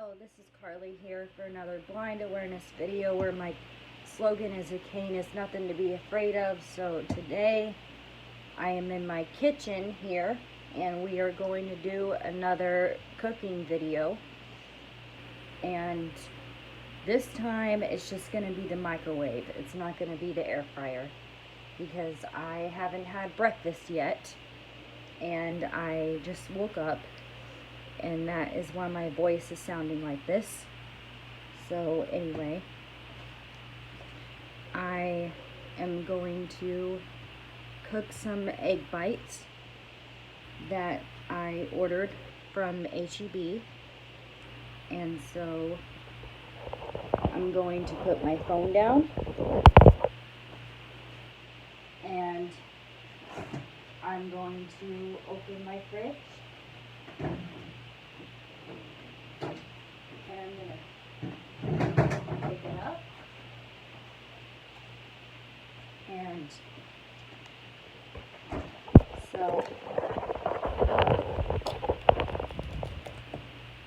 Hello, this is Carly here for another blind awareness video where my slogan is "A cane is nothing to be afraid of." So today I am in my kitchen here and we are going to do another cooking video, and this time it's just going to be the microwave. It's not going to be the air fryer because I haven't had breakfast yet and I just woke up, and that is why my voice is sounding like this. So anyway, I am going to cook some egg bites that I ordered from HEB. And so I'm going to put my phone down and I'm going to open my fridge. And I'm going to pick it up, and so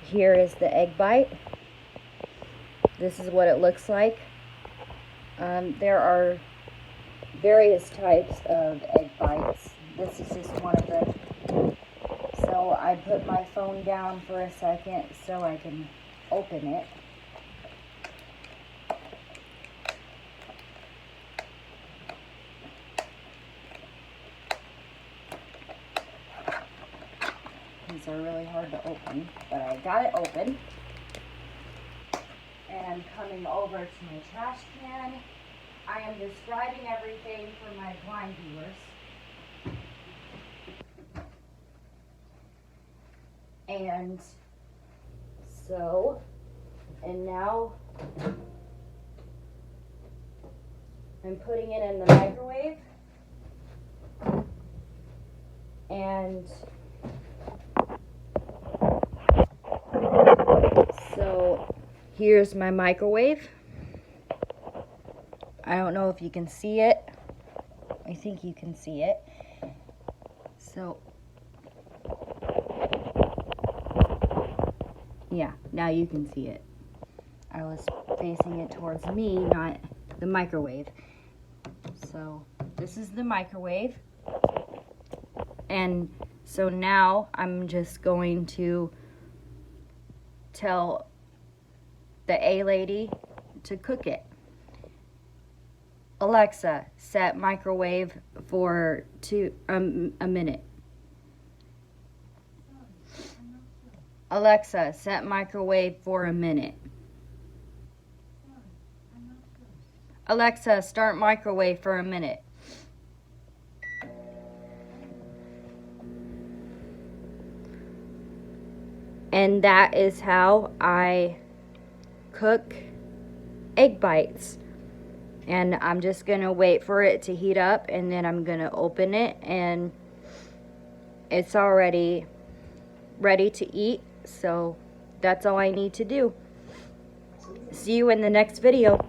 here is the egg bite. This is what it looks like. There are various types of egg bites. This is just one of them. So I put my phone down for a second so I can open it. These are really hard to open, but I got it open. And I'm coming over to my trash can. I am describing everything for my blind viewers. And so, and now I'm putting it in the microwave, and so here's my microwave. I don't know if you can see it. I think you can see it. So yeah, now you can see it. I was facing it towards me, not the microwave. So this is the microwave. And so now I'm just going to tell the A-lady to cook it. Alexa, set microwave for a minute. Alexa, set microwave for a minute. Alexa, start microwave for a minute. And that is how I cook egg bites. And I'm just going to wait for it to heat up, and then I'm going to open it, and it's already ready to eat. So that's all I need to do. See you in the next video.